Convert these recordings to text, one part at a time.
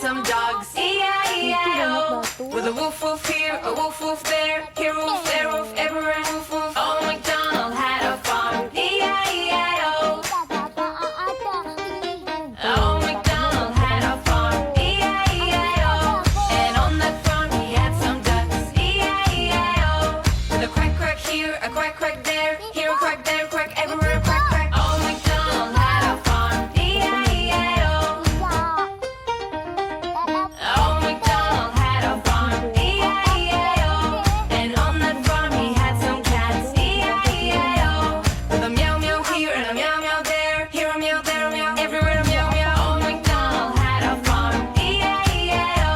some dogs, E-I-E-I-O. With a woof woof here, a woof woof there, here woof, there woof, everywhere woof woof. Old MacDonald had a farm, E-I-E-I-O. Old MacDonald had a farm, E-I-E-I-O. And on that farm he had some ducks, E-I-E-I-O. With a quack quack here, a quack quack there, here a quack, there a quack, everywhere a quack quack. Old MacDonald had a farm, E-I-E-I-O. Old MacDonald had a farm, E-I-E-I-O. And on that farm he had some cats, E-I-E-I-O. With a meow meow here and a meow meow there, here a meow, there a meow, everywhere a meow meow. Old MacDonald had a farm, E-I-E-I-O.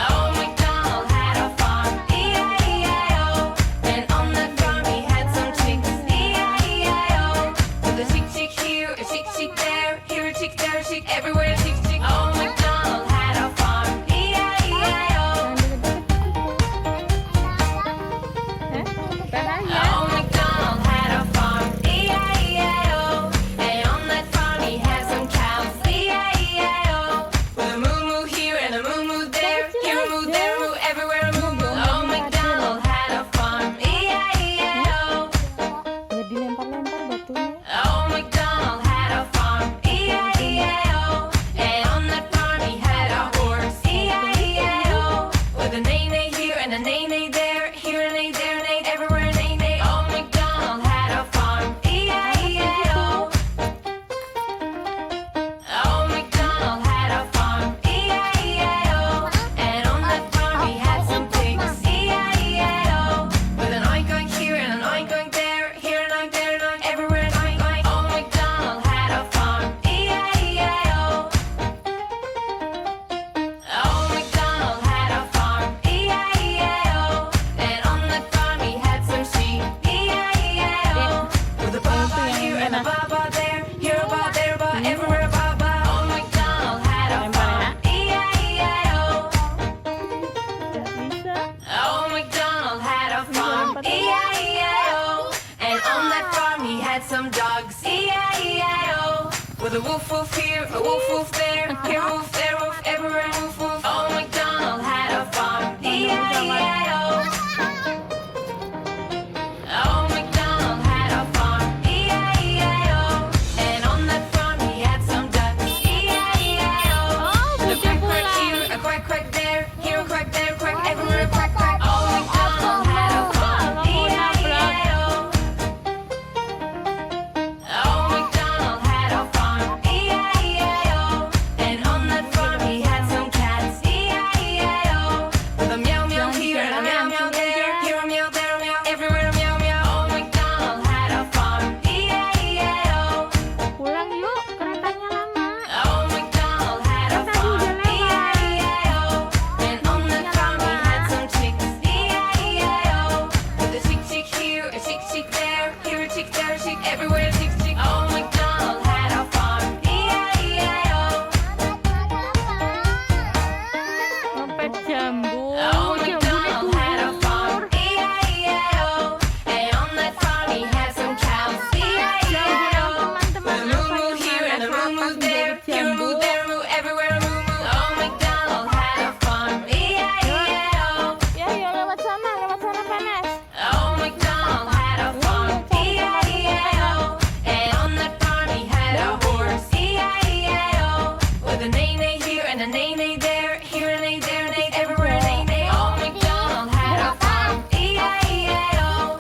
Old MacDonald had a farm, E-I-E-I-O. And on that farm he had some chicks, E-I-E-I-O. With a chick chick here, a chick chick there, here a chick, there a chick, everywhere a chick chick. Old MacDonald had a farm, E-I-E-I-O. Old MacDonald had a farm, E-I-E-I-O. And on that farm he had some cows, E-I-E-I-O. With a moo moo here and a moo moo there, here a moo, there a moo, everywhere a moo moo. Old MacDonald had a farm, E-I-E-I-O. Ya dilempar-lempar batunya. Old MacDonald had a farm, E-I-E-I-O. And on that farm he had a horse, E-I-E-I-O. With a neigh neigh here and a neigh neigh there, here a neigh, there a neigh, everywhere a neigh neigh. Old MacDonald had a farm, E-I-E-I-O. Old MacDonald had a farm, E-I-E-I-O. And on that farm he had some pigs, E-I-E-I-O. With an oink oink here and an oink oink there, here an oink, there an oink, everywhere an oink oink. Old MacDonald had a farm, E-I-E-I-O. Old MacDonald had a farm, E-I-E-I-O. And on that farm he had some sheep, E-I-E-I-O. With a ba-ba here and a ba-ba there, here a ba, there a ba, everywhere a ba-ba. Old MacDonald had a farm, E-I-E-I-O. Gak bisa. Old MacDonald had a farm, E-I-E-I-O. And on that farm he had some dogs, E-I-E-I-O. With a woof woof here, a woof woof there, here a woof, there a woof, everywhere a woof woof. Old MacDonald had a farm, E-I-E-I-O. Old MacDonald had a farm, E-I-E-I-O. And on that farm he had some ducks, E-I-E-I-O. With a quack quack here, a quack quack there, here a quack, there a quack, everywhere a quack quack. Old MacDonald had a farm, E-I-E-I-O. Old MacDonald had a farm, E-I-E-I-O. And on that farm he had some cats, E-I-E-I-O. With a meow meow here and a meow meow there, here a meow, there a meow, everywhere a meow meow. Old MacDonald had a farm, E-I-E-I-O. Pulang yuk, keretanya lama. Old MacDonald had a farm, E-I-E-I-O. And on that farm he had some chicks, E-I-E-I-O. With a chick chick here, a chick chick there, here a chick, there a chick, everywhere a chick chick. Old MacDonald had a farm, E-I-E-I-O. Dompet jambu. Old Jambunya MacDonald had a turun. farm, E-I-E-I-O. And on that farm he had some cows, E-I-E-I-O. With a moo moo here and a moo moo there, here a moo, there a moo, everywhere a moo moo. Old MacDonald had a farm, E-I-E-I-O. Ya, ya lewat sana panas. Old MacDonald had a farm, E-I-E-I-O. And on that farm he had a horse, E-I-E-I-O. With a neigh neigh here and a neigh neigh there, here a neigh, there a neigh, everywhere a neigh neigh. Old MacDonald had a farm, E-I-E-I-O.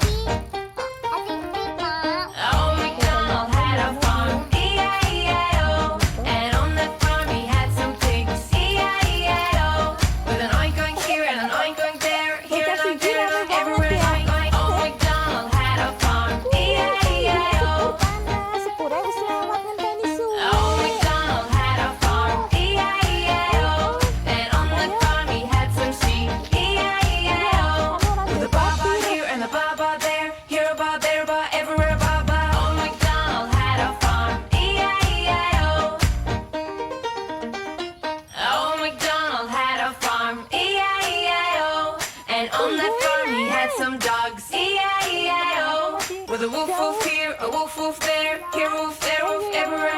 Old MacDonald had a farm, E-I-E-I-O. And on that farm he had some pigs, E-I-E-I-O. With an oink oink here and an oink oink there, here an oink, there an oink, everywhere an oink oink. Old MacDonald had a farm, E-I-E-I-O. Panas, sepura wis lewat ngenteni suwe. Old MacDonald had a farm, E-I-E-I-O. And on that farm he had some sheep, E-I-E-I-O. With a ba-ba here and a ba-ba there, here a ba, there a ba, everywhere a ba-ba. Old MacDonald had a farm, E-I-E-I-O. Old MacDonald had a farm, E-I-E-I-O. And on that farm he had some dogs, E-I-E-I-O. With a woof woof here, a woof woof there, here a woof, there a woof, everywhere